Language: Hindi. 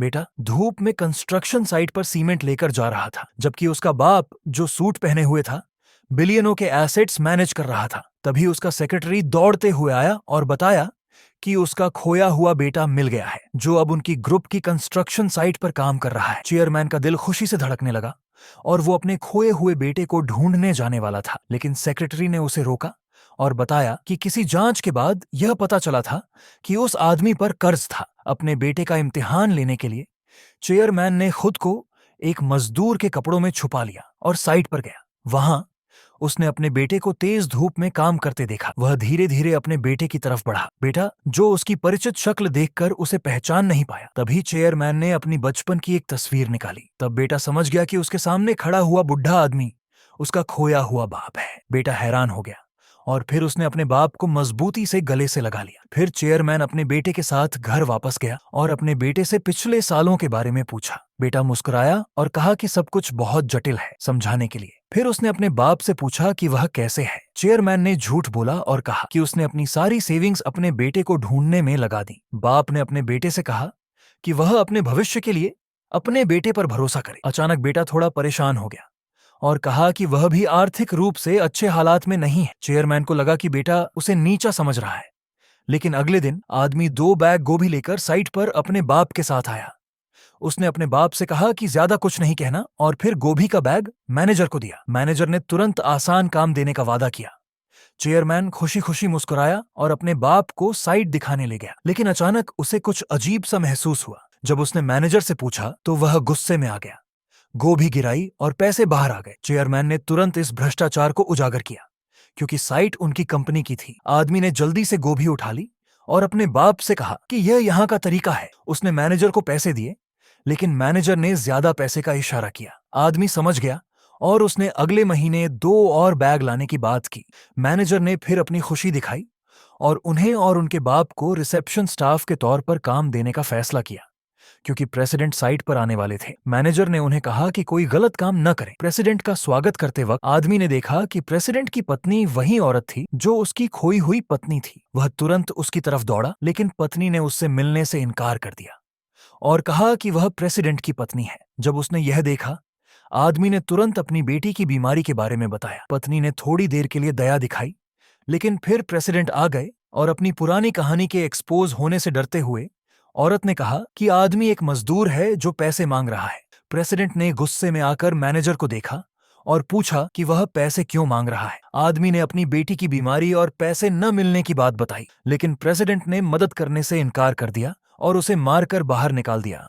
बेटा धूप में कंस्ट्रक्शन साइट पर सीमेंट लेकर जा रहा था, जबकि उसका बाप जो सूट पहने हुए था बिलियनों के एसेट्स मैनेज कर रहा था। तभी उसका सेक्रेटरी दौड़ते हुए आया और बताया कि उसका खोया हुआ बेटा मिल गया है, जो अब उनकी ग्रुप की कंस्ट्रक्शन साइट पर काम कर रहा है। चेयरमैन का दिल खुशी से धड़कने लगा और वो अपने खोए हुए बेटे को ढूंढने जाने वाला था, लेकिन सेक्रेटरी ने उसे रोका और बताया कि किसी जांच के बाद यह पता चला था कि उस आदमी पर कर्ज था। अपने बेटे का इम्तिहान लेने के लिए चेयरमैन ने खुद को एक मजदूर के कपड़ों में छुपा लिया और साइट पर गया। वहां उसने अपने बेटे को तेज धूप में काम करते देखा। वह धीरे धीरे अपने बेटे की तरफ बढ़ा। बेटा जो उसकी परिचित शक्ल देखकर उसे पहचान नहीं पाया। तभी चेयरमैन ने अपनी बचपन की एक तस्वीर निकाली। तब बेटा समझ गया कि उसके सामने खड़ा हुआ बुढ़ा आदमी उसका खोया हुआ बाप है। बेटा हैरान हो गया और फिर उसने अपने बाप को मजबूती से गले से लगा लिया। फिर चेयरमैन अपने बेटे के साथ घर वापस गया और अपने बेटे से पिछले सालों के बारे में पूछा। बेटा मुस्कुराया और कहा कि सब कुछ बहुत जटिल है समझाने के लिए। फिर उसने अपने बाप से पूछा कि वह कैसे है। चेयरमैन ने झूठ बोला और कहा कि उसने अपनी सारी सेविंग्स अपने बेटे को ढूंढने में लगा दी। बाप ने अपने बेटे से कहा कि वह अपने भविष्य के लिए अपने बेटे पर भरोसा करे। अचानक बेटा थोड़ा परेशान हो गया और कहा कि वह भी आर्थिक रूप से अच्छे हालात में नहीं है। चेयरमैन को लगा कि बेटा उसे नीचा समझ रहा है, लेकिन अगले दिन आदमी 2 बैग गोभी लेकर साइट पर अपने बाप के साथ आया। उसने अपने बाप से कहा कि ज्यादा कुछ नहीं कहना और फिर गोभी का बैग मैनेजर को दिया। मैनेजर ने तुरंत आसान काम देने का वादा किया। चेयरमैन खुशी खुशी मुस्कुराया और अपने बाप को साइट दिखाने ले गया, लेकिन अचानक उसे कुछ अजीब सा महसूस हुआ। जब उसने मैनेजर से पूछा तो वह गुस्से में आ गया। गोभी गिराई और पैसे बाहर आ गए। चेयरमैन ने तुरंत इस भ्रष्टाचार को उजागर किया, क्योंकि साइट उनकी कंपनी की थी। आदमी ने जल्दी से गोभी उठा ली और अपने बाप से कहा कि यह यहाँ का तरीका है। उसने मैनेजर को पैसे दिए, लेकिन मैनेजर ने ज्यादा पैसे का इशारा किया। आदमी समझ गया और उसने अगले महीने 2 और बैग लाने की बात की। मैनेजर ने फिर अपनी खुशी दिखाई और उन्हें और उनके बाप को रिसेप्शन स्टाफ के तौर पर काम देने का फैसला किया, क्योंकि प्रेसिडेंट साइट पर आने वाले थे। मैनेजर ने उन्हें कहा कि कोई गलत काम न करें। प्रेसिडेंट का स्वागत करते वक्त आदमी ने देखा कि प्रेसिडेंट की पत्नी वही औरत थी जो उसकी खोई हुई पत्नी थी। वह तुरंत उसकी तरफ दौड़ा, लेकिन पत्नी ने उससे मिलने से इनकार कर दिया और कहा कि वह प्रेसिडेंट की पत्नी है। जब उसने यह देखा, आदमी ने तुरंत अपनी बेटी की बीमारी के बारे में बताया। पत्नी ने थोड़ी देर के लिए दया दिखाई, लेकिन फिर प्रेसिडेंट आ गए और अपनी पुरानी कहानी के एक्सपोज होने से डरते हुए औरत ने कहा कि आदमी एक मजदूर है जो पैसे मांग रहा है। प्रेसिडेंट ने गुस्से में आकर मैनेजर को देखा और पूछा कि वह पैसे क्यों मांग रहा है। आदमी ने अपनी बेटी की बीमारी और पैसे न मिलने की बात बताई, लेकिन प्रेसिडेंट ने मदद करने से इनकार कर दिया और उसे मारकर बाहर निकाल दिया।